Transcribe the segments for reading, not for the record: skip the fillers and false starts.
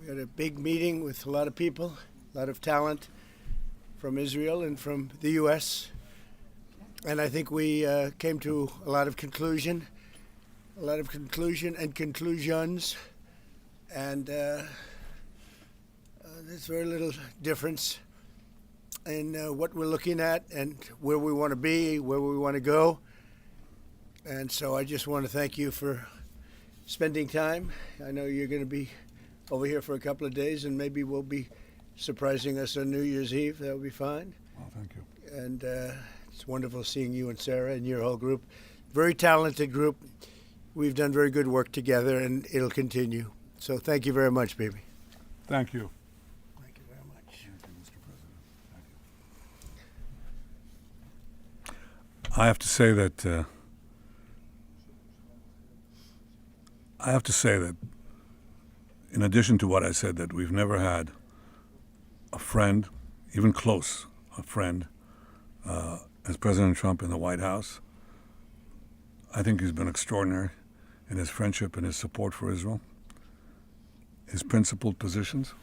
We had a big meeting with a lot of people, a lot of talent from Israel and from the U.S. And I think we came to a lot of conclusion and conclusions. And there's very little difference in what we're looking at and where we want to be, where we want to go. And so I just want to thank you for spending time. I know you're going to be over here for a couple of days, and maybe we'll be surprising us on New Year's Eve. That'll be fine. Well, thank you. And it's wonderful seeing you and Sarah and your whole group. Very talented group. We've done very good work together, and it'll continue. So thank you very much, baby. Thank you. Thank you very much. Thank you, Mr. President. Thank you. I have to say that in addition to what I said, that we've never had a friend, even close, a friend, as President Trump in the White House. I think he's been extraordinary in his friendship and his support for Israel, his principled positions,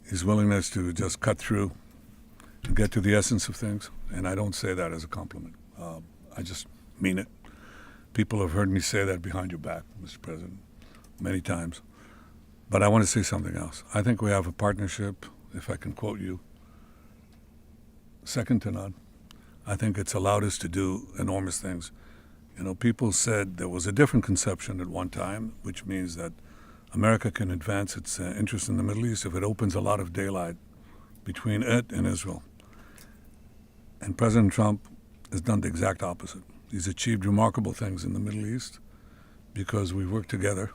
his willingness to just cut through and get to the essence of things. And I don't say that as a compliment. I just mean it. People have heard me say that behind your back, Mr. President, many times. But I want to say something else. I think we have a partnership, if I can quote you, second to none. I think it's allowed us to do enormous things. You know, people said there was a different conception at one time, which means that America can advance its interest in the Middle East if it opens a lot of daylight between it and Israel. And President Trump has done the exact opposite. He's achieved remarkable things in the Middle East because we work together.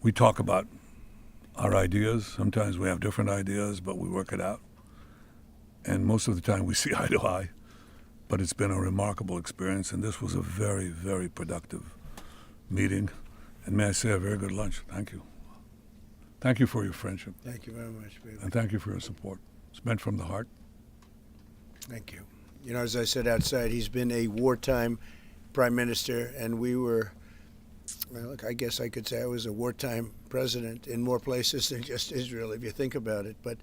We talk about our ideas. Sometimes we have different ideas, but we work it out. And most of the time we see eye to eye. But it's been a remarkable experience, and this was a very, very productive meeting. And may I say, a very good lunch. Thank you. Thank you for your friendship. Thank you very much, baby. And thank you for your support. It's meant from the heart. Thank you. You know, as I said outside, he's been a wartime prime minister, and we were, well, I guess I could say I was a wartime president in more places than just Israel, if you think about it. But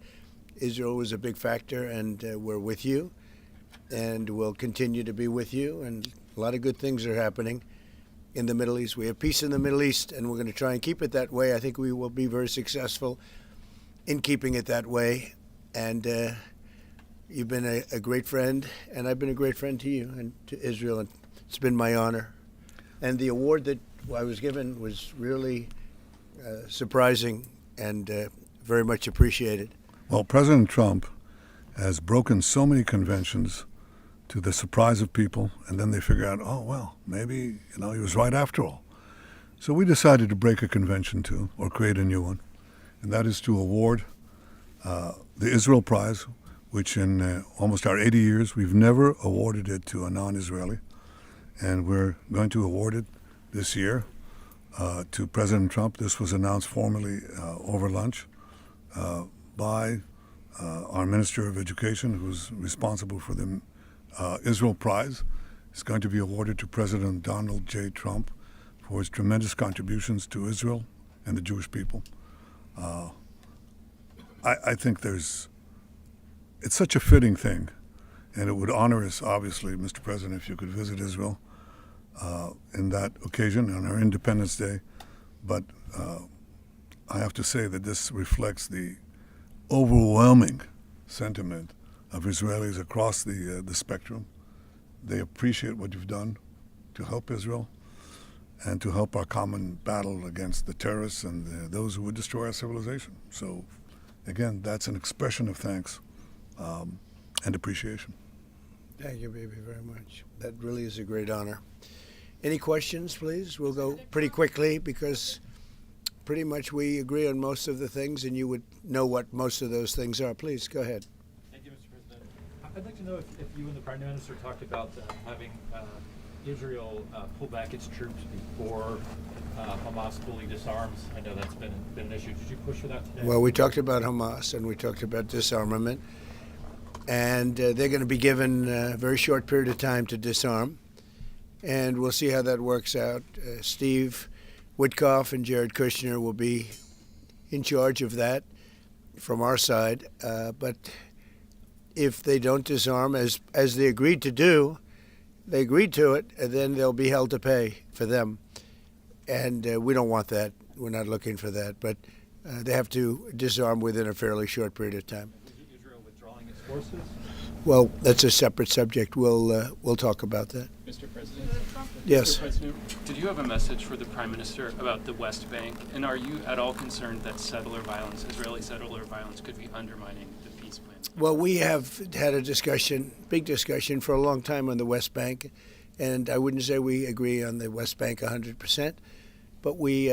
Israel was a big factor, and we're with you, and we'll continue to be with you. And a lot of good things are happening in the Middle East. We have peace in the Middle East, and we're going to try and keep it that way. I think we will be very successful in keeping it that way. And you've been a great friend, and I've been a great friend to you and to Israel, and it's been my honor. And the award that I was given was really surprising and very much appreciated. Well, President Trump has broken so many conventions to the surprise of people, and then they figure out, oh, well, maybe, he was right after all. So we decided to break a convention too, or create a new one, and that is to award the Israel Prize, which in almost our 80 years, we've never awarded it to a non-Israeli. And we're going to award it this year to President Trump. This was announced formally over lunch by our Minister of Education, who's responsible for the Israel Prize. It's going to be awarded to President Donald J. Trump for his tremendous contributions to Israel and the Jewish people. I think it's such a fitting thing, and it would honor us, obviously, Mr. President, if you could visit Israel in that occasion on our Independence Day. But I have to say that this reflects the overwhelming sentiment of Israelis across the spectrum. They appreciate what you've done to help Israel and to help our common battle against the terrorists and those who would destroy our civilization. So, again, that's an expression of thanks and appreciation. Thank you, baby, very much. That really is a great honor. Any questions, please? We'll go pretty quickly because pretty much we agree on most of the things, and you would know what most of those things are. Please, go ahead. Thank you, Mr. President. I'd like to know if you and the Prime Minister talked about having Israel pull back its troops before Hamas fully disarms. I know that's been an issue. Did you push for that today? Well, we talked about Hamas, and we talked about disarmament. And they're going to be given a very short period of time to disarm. And we'll see how that works out. Steve Witkoff and Jared Kushner will be in charge of that from our side. But if they don't disarm, as they agreed to do, they agreed to it, and then they'll be held to pay for them. And we don't want that. We're not looking for that. But they have to disarm within a fairly short period of time. Is Israel withdrawing its forces? Well, that's a separate subject. We'll talk about that. Mr. President? Yes. Mr. President, did you have a message for the Prime Minister about the West Bank? And are you at all concerned that settler violence, Israeli settler violence, could be undermining the peace plan? Well, we have had a discussion, big discussion, for a long time on the West Bank. And I wouldn't say we agree on the West Bank 100%, but we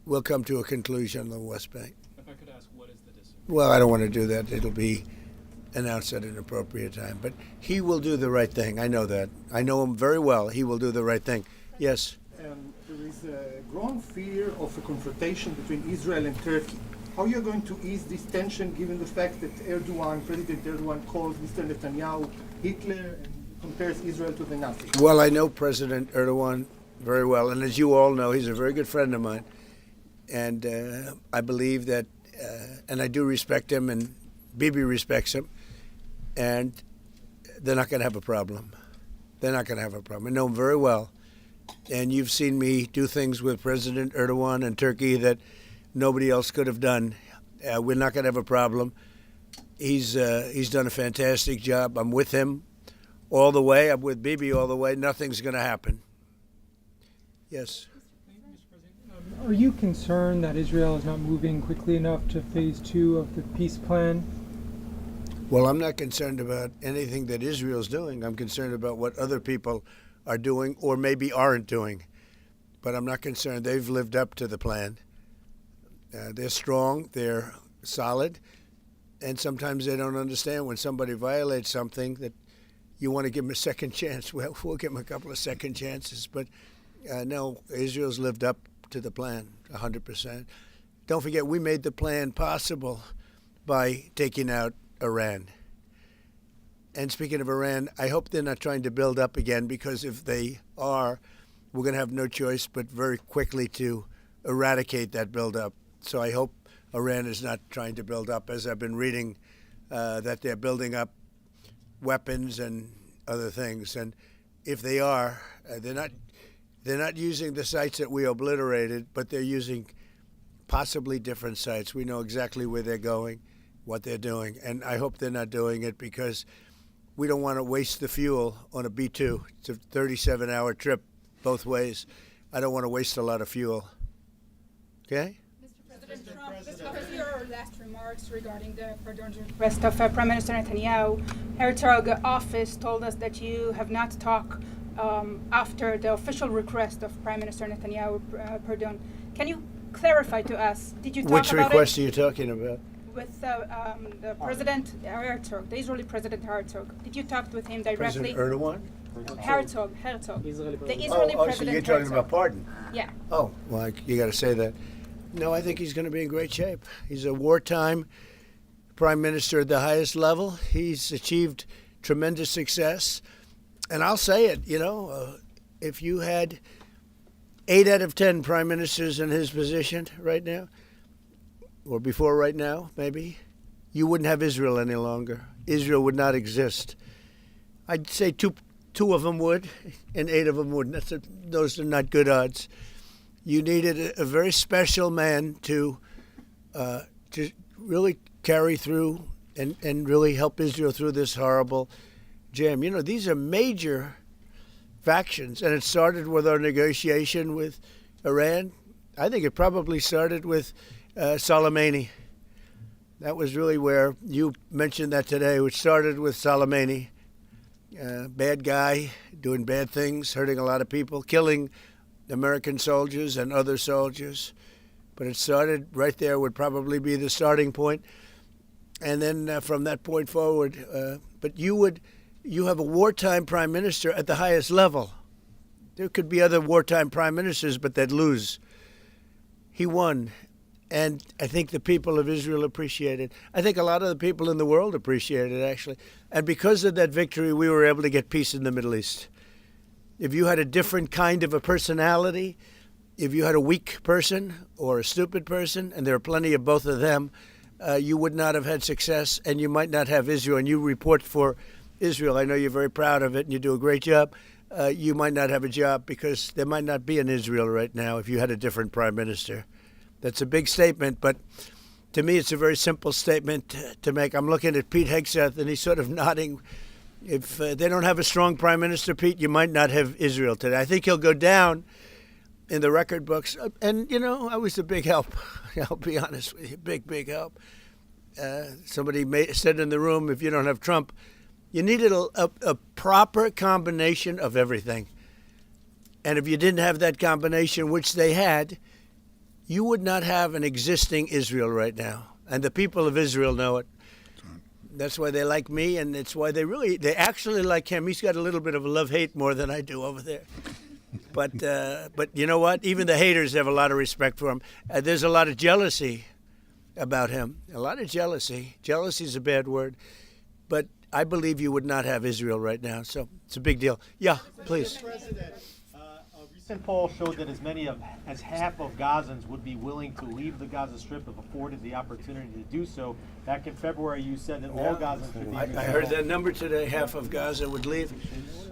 will come to a conclusion on the West Bank. If I could ask, what is the disagreement? Well, I don't want to do that. It'll be announced at an appropriate time. But he will do the right thing. I know that. I know him very well. He will do the right thing. Yes. There is a growing fear of a confrontation between Israel and Turkey. How are you going to ease this tension given the fact that President Erdogan calls Mr. Netanyahu Hitler and compares Israel to the Nazis? Well, I know President Erdogan very well. And as you all know, he's a very good friend of mine. And I believe that, and I do respect him, and Bibi respects him. And they're not going to have a problem. They're not going to have a problem. I know him very well. And you've seen me do things with President Erdogan and Turkey that nobody else could have done. We're not going to have a problem. He's done a fantastic job. I'm with him all the way. I'm with Bibi all the way. Nothing's going to happen. Yes. Are you concerned that Israel is not moving quickly enough to phase 2 of the peace plan? Well, I'm not concerned about anything that Israel's doing. I'm concerned about what other people are doing or maybe aren't doing. But I'm not concerned. They've lived up to the plan. They're strong. They're solid. And sometimes they don't understand when somebody violates something that you want to give them a second chance. Well, we'll give them a couple of second chances. But no, Israel's lived up to the plan 100%. Don't forget, we made the plan possible by taking out Iran. And speaking of Iran, I hope they're not trying to build up again, because if they are, we're going to have no choice but very quickly to eradicate that buildup. So I hope Iran is not trying to build up, as I've been reading that they're building up weapons and other things. And if they are, they're not using the sites that we obliterated, but they're using possibly different sites. We know exactly where they're going, what they're doing, and I hope they're not doing it because we don't want to waste the fuel on a B-2. It's a 37-hour trip both ways. I don't want to waste a lot of fuel. Okay? Mr. President Trump, after your last remarks regarding the pardon request of Prime Minister Netanyahu, Herzog office told us that you have not talked after the official request of Prime Minister Netanyahu pardon. Can you clarify to us? Did you talk Which about request it are you talking about? with the President Herzog, the Israeli President Herzog? Did you talk with him directly? President Erdogan? Herzog. The Israeli So President you're talking Herzog. about pardon? Yeah. Oh, well, you got to say that. No, I think he's going to be in great shape. He's a wartime prime minister at the highest level. He's achieved tremendous success. And I'll say it, if you had 8 out of 10 prime ministers in his position right now, or before right now, maybe, you wouldn't have Israel any longer. Israel would not exist. I'd say two of them would, and 8 of them wouldn't. Those are not good odds. You needed a very special man to really carry through and really help Israel through this horrible jam. These are major factions, and it started with our negotiation with Iran. I think it probably started with Soleimani. That was really where you mentioned that today, which started with Soleimani. Bad guy, doing bad things, hurting a lot of people, killing American soldiers and other soldiers. But it started right there, would probably be the starting point. And then from that point forward, but you have a wartime prime minister at the highest level. There could be other wartime prime ministers, but they'd lose. He won. And I think the people of Israel appreciate it. I think a lot of the people in the world appreciate it, actually. And because of that victory, we were able to get peace in the Middle East. If you had a different kind of a personality, if you had a weak person or a stupid person, and there are plenty of both of them, you would not have had success, and you might not have Israel. And you report for Israel. I know you're very proud of it, and you do a great job. You might not have a job because there might not be an Israel right now if you had a different prime minister. That's a big statement, but to me, it's a very simple statement to make. I'm looking at Pete Hegseth, and he's sort of nodding. If they don't have a strong prime minister, Pete, you might not have Israel today. I think he'll go down in the record books. And, you know, I was a big help. I'll be honest with you, big help. Somebody said in the room, if you don't have Trump, you needed a proper combination of everything. And if you didn't have that combination, which they had, you would not have an existing Israel right now. And the people of Israel know it. That's why they like me, and it's why they actually like him. He's got a little bit of a love-hate more than I do over there. But you know what? Even the haters have a lot of respect for him. There's a lot of jealousy about him. A lot of jealousy. Jealousy is a bad word. But I believe you would not have Israel right now. So it's a big deal. Yeah, please. A recent poll showed that as half of Gazans would be willing to leave the Gaza Strip if afforded the opportunity to do so. Back in February, you said that all Gazans should be. I heard that number today. Half of Gaza would leave.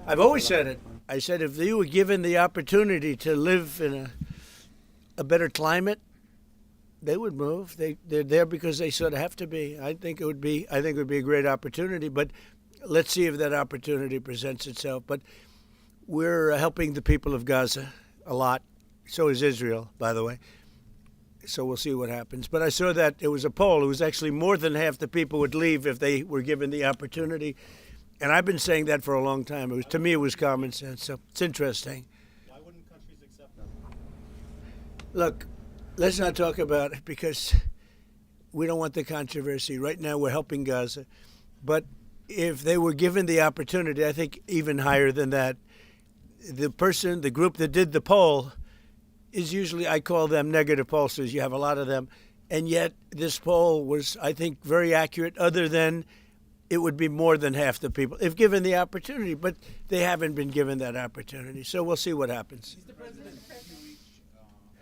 I've always said it. I said if they were given the opportunity to live in a better climate, they would move. They're there because they sort of have to be. I think it would be a great opportunity. But let's see if that opportunity presents itself. But we're helping the people of Gaza a lot. So is Israel, by the way. So we'll see what happens. But I saw that it was a poll. It was actually more than half the people would leave if they were given the opportunity. And I've been saying that for a long time. To me, it was common sense. So it's interesting. Why wouldn't countries accept them? Look, let's not talk about it because we don't want the controversy. Right now, we're helping Gaza. But if they were given the opportunity, I think even higher than that, the group that did the poll is usually, I call them negative pollsters. You have a lot of them. And yet this poll was, I think, very accurate, other than it would be more than half the people if given the opportunity. But they haven't been given that opportunity. So we'll see what happens. Is the president reach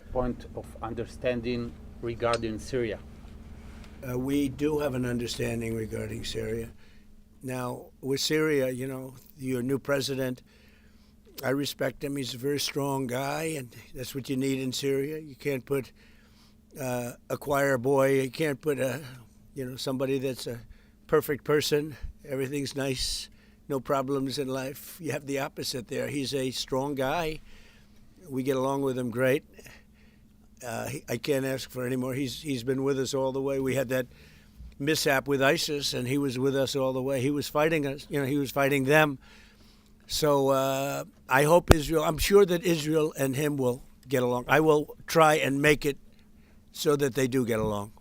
a point of understanding regarding Syria? We do have an understanding regarding Syria. Now, with Syria, you know, your new president, I respect him. He's a very strong guy, and that's what you need in Syria. You can't put a choir boy. You can't put somebody that's a perfect person. Everything's nice, no problems in life. You have the opposite there. He's a strong guy. We get along with him great. I can't ask for any more. He's been with us all the way. We had that mishap with ISIS, and he was with us all the way. He was fighting us. You know, he was fighting them. So I hope Israel, I'm sure that Israel and him will get along. I will try and make it so that they do get along.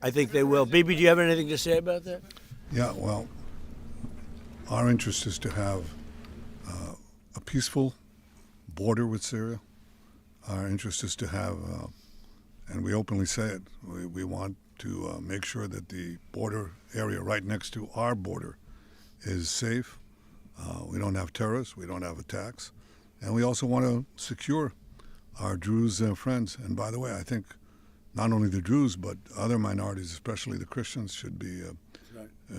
I think they will. Bibi, do you have anything to say about that? Yeah, well, our interest is to have a peaceful border with Syria. Our interest is to have, and we openly say it, we want to make sure that the border area right next to our border is safe. We don't have terrorists, we don't have attacks, and we also want to secure our Druze friends. And by the way, I think not only the Druze, but other minorities, especially the Christians, should be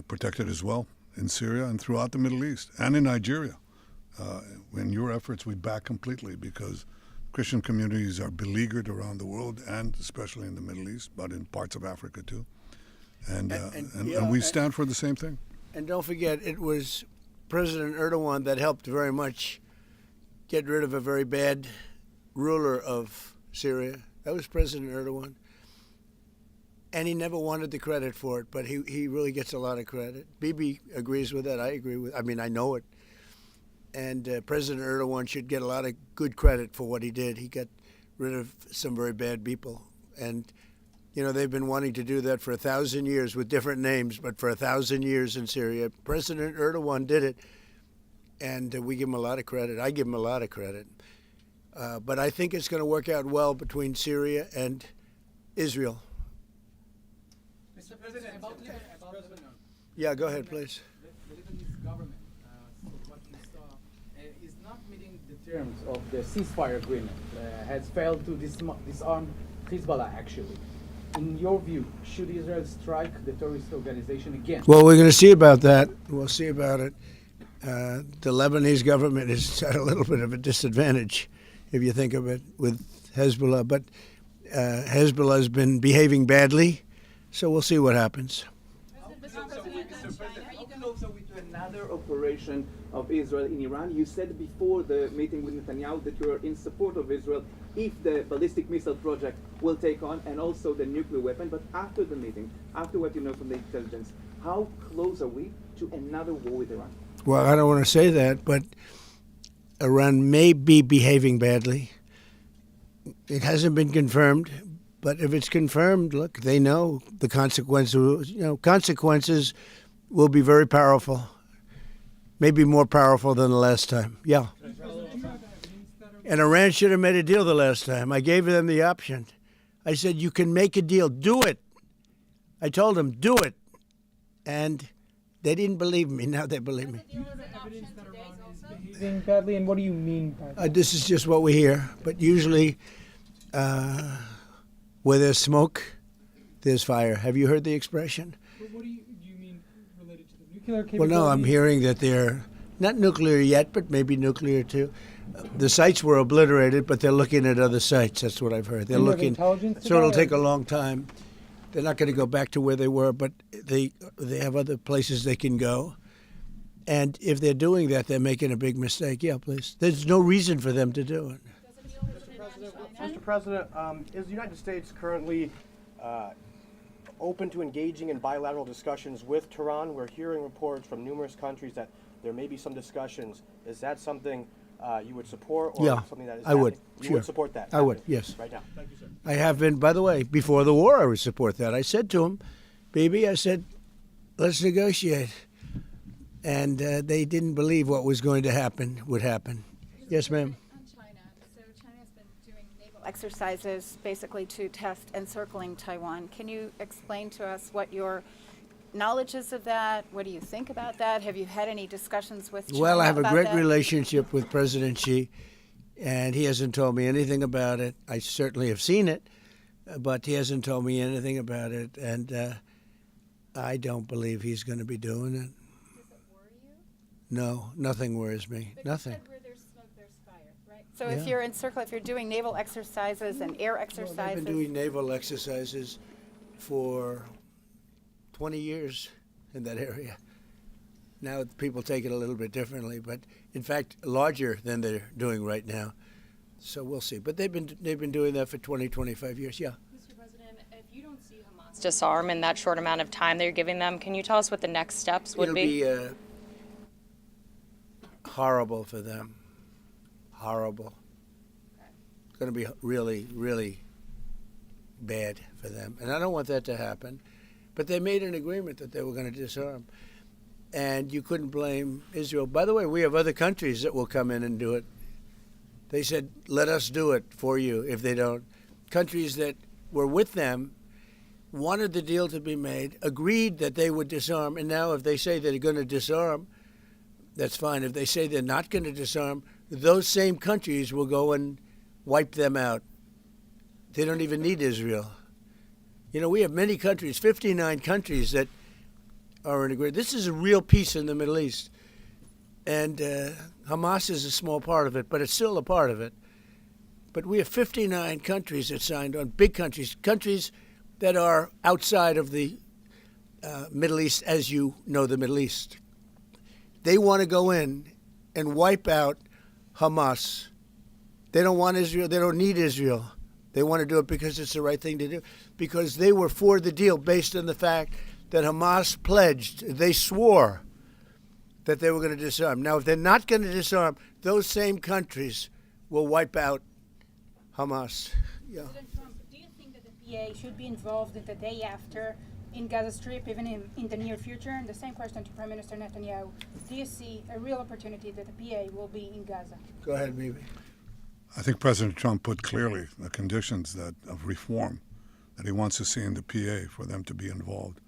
protected as well in Syria and throughout the Middle East and in Nigeria. In your efforts, we back completely because Christian communities are beleaguered around the world and especially in the Middle East, but in parts of Africa too. And we stand for the same thing. And don't forget, it was President Erdogan that helped very much get rid of a very bad ruler of Syria. That was President Erdogan. And he never wanted the credit for it, but he really gets a lot of credit. Bibi agrees with that. I agree with I know it. And President Erdogan should get a lot of good credit for what he did. He got rid of some very bad people. And, you know, they've been wanting to do that for 1,000 years with different names, but for 1,000 years in Syria. President Erdogan did it, and we give him a lot of credit. I give him a lot of credit. But I think it's going to work out well between Syria and Israel. Mr. President, about Lebanon. Yeah, go ahead, please. The Lebanese government, so what we saw, is not meeting the terms of the ceasefire agreement has failed to disarm Hezbollah, actually. In your view, should Israel strike the terrorist organization again? Well, we're going to see about that. We'll see about it. The Lebanese government is at a little bit of a disadvantage, if you think of it, with Hezbollah. But Hezbollah has been behaving badly, so we'll see what happens. How close are we to another operation of Israel in Iran? You said before the meeting with Netanyahu that you are in support of Israel if the ballistic missile project will take on, and also the nuclear weapon. But after the meeting, after what you know from the intelligence, how close are we to another war with Iran? Well, I don't want to say that, but Iran may be behaving badly. It hasn't been confirmed, but if it's confirmed, look, they know the consequences. Consequences will be very powerful, maybe more powerful than the last time. Yeah. And Iran should have made a deal the last time. I gave them the option. I said, you can make a deal. Do it. I told them, do it. And they didn't believe me. Now they believe me. Evidence that Iran is behaving badly, and what do you mean by that? This is just what we hear. But usually, where there's smoke, there's fire. Have you heard the expression? What do you mean related to the nuclear capability? Well, no, I'm hearing that they're not nuclear yet, but maybe nuclear too. The sites were obliterated, but they're looking at other sites. That's what I've heard. They're Do you have looking. intelligence So it'll about it? take a long time. They're not going to go back to where they were, but they have other places they can go. And if they're doing that, they're making a big mistake. Yeah, please. There's no reason for them to do it. Mr. President, is the United States currently open to engaging in bilateral discussions with Tehran? We're hearing reports from numerous countries that there may be some discussions. Is that something you would support, or Yeah, something that is I would. happening? You Sure. would support that? I would, happening yes. Right now. Thank you, sir. I have been, by the way, before the war, I would support that. I said to him, baby, I said, let's negotiate. And they didn't believe what was going to happen would happen. Yes, ma'am. On China. So China's been doing naval exercises basically to test encircling Taiwan. Can you explain to us what your knowledge is of that? What do you think about that? Have you had any discussions with China Well, I have a about great that? relationship with President Xi, and he hasn't told me anything about it. I certainly have seen it, but he hasn't told me anything about it, and I don't believe he's going to be doing it. Does it worry you? No, nothing worries me. But Nothing. You said where there's smoke, there's fire, right? So Yeah. if you're if you're doing naval exercises and air exercises, Well, they've been doing naval exercises for 20 years in that area. Now people take it a little bit differently, but in fact larger than they're doing right now. So we'll see. But they've been doing that for 20, 25 years. Yeah. Mr. President, if you don't see Hamas disarm in that short amount of time that you're giving them, can you tell us what the next steps would It'll be horrible for them. Horrible. It's going to be really, really bad for them. And I don't want that to happen. But they made an agreement that they were going to disarm. And you couldn't blame Israel. By the way, we have other countries that will come in and do it. They said, let us do it for you if they don't. Countries that were with them wanted the deal to be made, agreed that they would disarm. And now if they say they're going to disarm, that's fine. If they say they're not going to disarm, those same countries will go and wipe them out. They don't even need Israel. You know, we have many countries, 59 countries that are in agreement. This is a real peace in the Middle East. And Hamas is a small part of it, but it's still a part of it. But we have 59 countries that signed on, big countries, countries that are outside of the Middle East, as you know the Middle East. They want to go in and wipe out Hamas. They don't want Israel. They don't need Israel. They want to do it because it's the right thing to do, because they were for the deal based on the fact that Hamas pledged, they swore that they were going to disarm. Now, if they're not going to disarm, those same countries will wipe out Hamas. Yeah. President Trump, do you think that the PA should be involved in the day after in Gaza Strip, even in the near future? And the same question to Prime Minister Netanyahu. Do you see a real opportunity that the PA will be in Gaza? Go ahead, Mimi. I think President Trump put clearly the conditions of reform that he wants to see in the PA for them to be involved.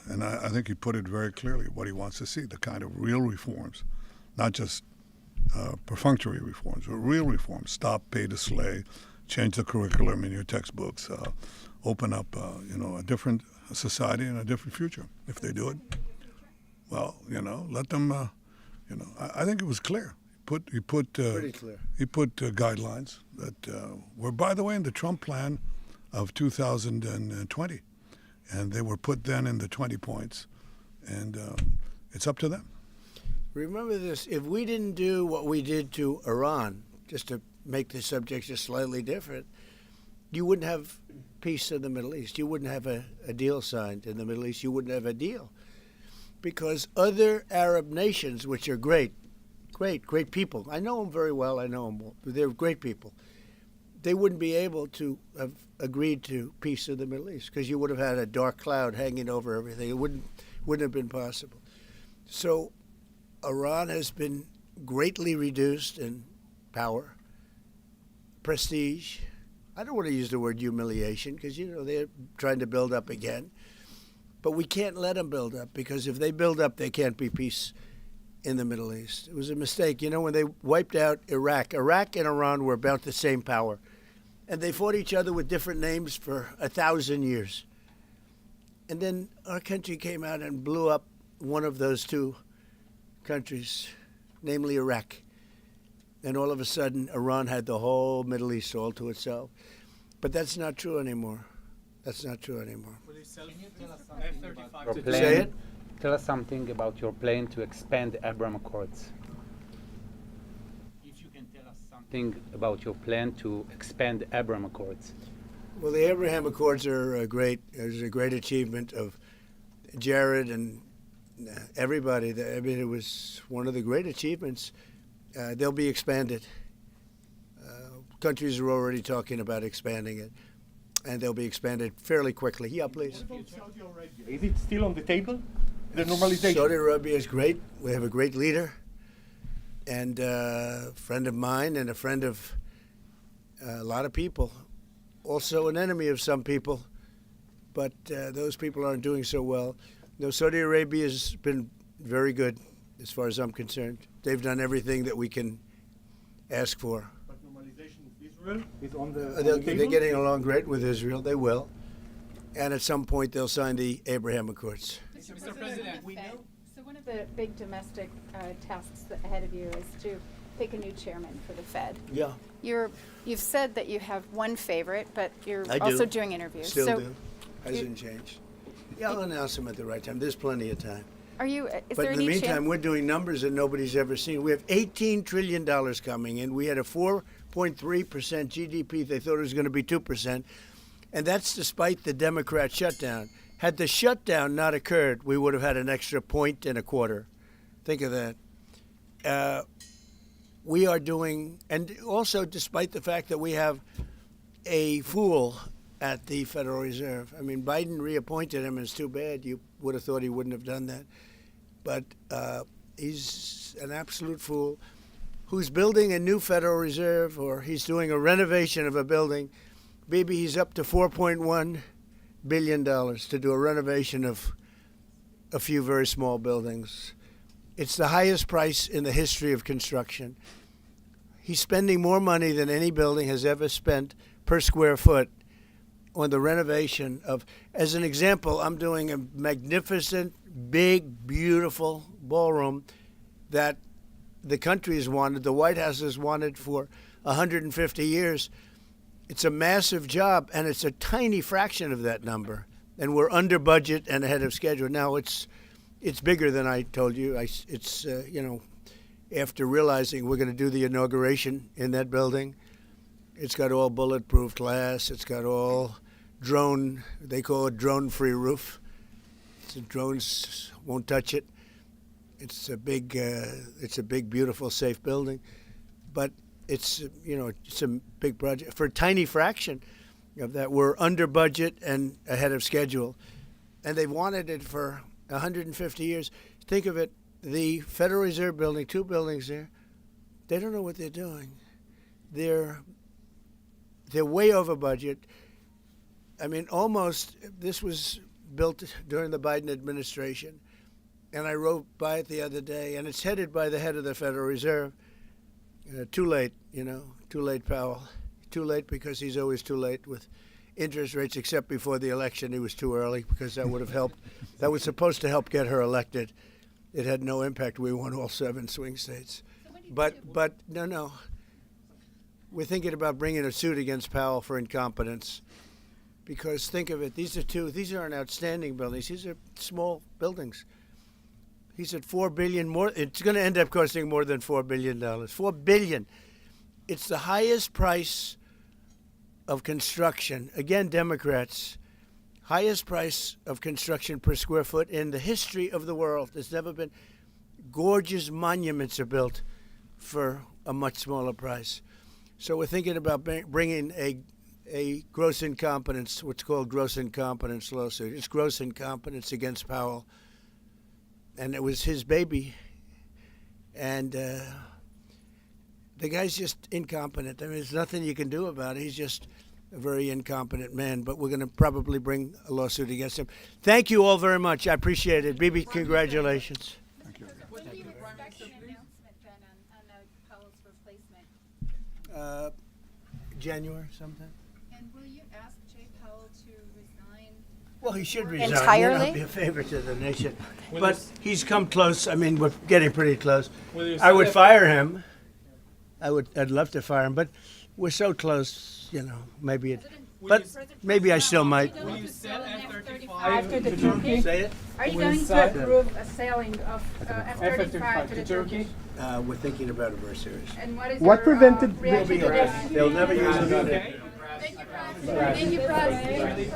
And I think he put it very clearly what he wants to see, the kind of real reforms, not just perfunctory reforms, or real reforms. Stop pay to slay, change the curriculum in your textbooks, open up, a different society and a different future. If they do it, well, let them. I think it was clear. He put Pretty clear. He put guidelines that were, by the way, in the Trump plan of 2020, and they were put then in the 20 points, and it's up to them. Remember this, if we didn't do what we did to Iran, just to make the subject just slightly different, you wouldn't have peace in the Middle East. You wouldn't have a deal signed in the Middle East. You wouldn't have a deal. Because other Arab nations, which are great people, I know them very well, they're great people, they wouldn't be able to have agreed to peace in the Middle East because you would have had a dark cloud hanging over everything. It wouldn't have been possible. So Iran has been greatly reduced in power, prestige. I don't want to use the word humiliation because, they're trying to build up again. But we can't let them build up because if they build up, there can't be peace in the Middle East. It was a mistake. When they wiped out Iraq and Iran were about the same power. And they fought each other with different names for 1,000 years. And then our country came out and blew up one of those two countries, namely Iraq. And all of a sudden, Iran had the whole Middle East all to itself. But that's not true anymore. Your plan, Say it? Tell us something about your plan to expand the Abraham Accords. If you can tell us something about your plan to expand the Abraham Accords. Well, the Abraham Accords are great. It was a great achievement of Jared and everybody. It was one of the great achievements. They'll be expanded. Countries are already talking about expanding it, and they'll be expanded fairly quickly. Yeah, please. What about Saudi Arabia? Is it still on the table? The normalization? Saudi Arabia is great. We have a great leader, and a friend of mine and a friend of a lot of people. Also an enemy of some people, but those people aren't doing so well. No, Saudi Arabia has been very good as far as I'm concerned. They've done everything that we can ask for. But normalization with Israel is on the They're table? getting along great with Israel. They will. And at some point, they'll sign the Abraham Accords. Mr. President, we know. So one of the big domestic tasks ahead of you is to pick a new chairman for the Fed. Yeah. You've said that you have one favorite, but you're I do. also doing interviews. Still so do. Hasn't changed. Yeah, I'll announce them at the right time. There's plenty of time. Are you? But Is there in the any meantime, chance? we're doing numbers that nobody's ever seen. We have $18 trillion coming in. We had a 4.3% GDP. They thought it was going to be 2%. And that's despite the Democrat shutdown. Had the shutdown not occurred, we would have had an extra 1.25. Think of that. We are doing, and also despite the fact that we have a fool at the Federal Reserve. I mean, Biden reappointed him, and it's too bad. You would have thought he wouldn't have done that. But he's an absolute fool who's building a new Federal Reserve, or he's doing a renovation of a building. Maybe he's up to $4.1 billion to do a renovation of a few very small buildings. It's the highest price in the history of construction. He's spending more money than any building has ever spent per square foot on the renovation of, as an example, I'm doing a magnificent, big, beautiful ballroom that the country has wanted, the White House has wanted for 150 years. It's a massive job, and it's a tiny fraction of that number. And we're under budget and ahead of schedule. Now, it's bigger than I told you. After realizing we're going to do the inauguration in that building, it's got all bulletproof glass. It's got all they call it drone-free roof. So drones won't touch it. It's a big, beautiful, safe building. But it's a big project. For a tiny fraction of that, we're under budget and ahead of schedule. And they've wanted it for 150 years. Think of it, the Federal Reserve building, 2 buildings there, they don't know what they're doing. They're way over budget. I mean, this was built during the Biden administration. And I rode by it the other day, and it's headed by the head of the Federal Reserve. Too late, too late, Powell. Too late because he's always too late with interest rates, except before the election. He was too early because that would have helped. That was supposed to help get her elected. It had no impact. We won all 7 swing states. But no. We're thinking about bringing a suit against Powell for incompetence. Because think of it, these aren't outstanding buildings. These are small buildings. He's at $4 billion more. It's going to end up costing more than $4 billion. $4 billion. It's the highest price of construction. Again, Democrats, highest price of construction per square foot in the history of the world. There's never been. Gorgeous monuments are built for a much smaller price. So we're thinking about bringing a gross incompetence, what's called gross incompetence lawsuit. It's gross incompetence against Powell. And it was his baby. And the guy's just incompetent. I mean, there's nothing you can do about it. He's just a very incompetent man. But we're going to probably bring a lawsuit against him. Thank you all very much. I appreciate it. Bibi, congratulations. When do you expect an announcement then on Powell's replacement? January sometime. And will you ask Jay Powell to resign? Well, he should resign. Entirely? Be a favor to the nation. But he's come close. I mean, we're getting pretty close. I would fire him. I'd love to fire him, but we're so close, maybe it. But maybe I still might. Will you sell F-35 to the to Turkey? Turkey? Say it. Are you Will going you to sell- approve a selling of F-35 to the Turkey? Turkey? We're thinking about it very serious. And what is What your prevented- reaction to this? They'll never use it on it. Thank you, President. Thank you, President.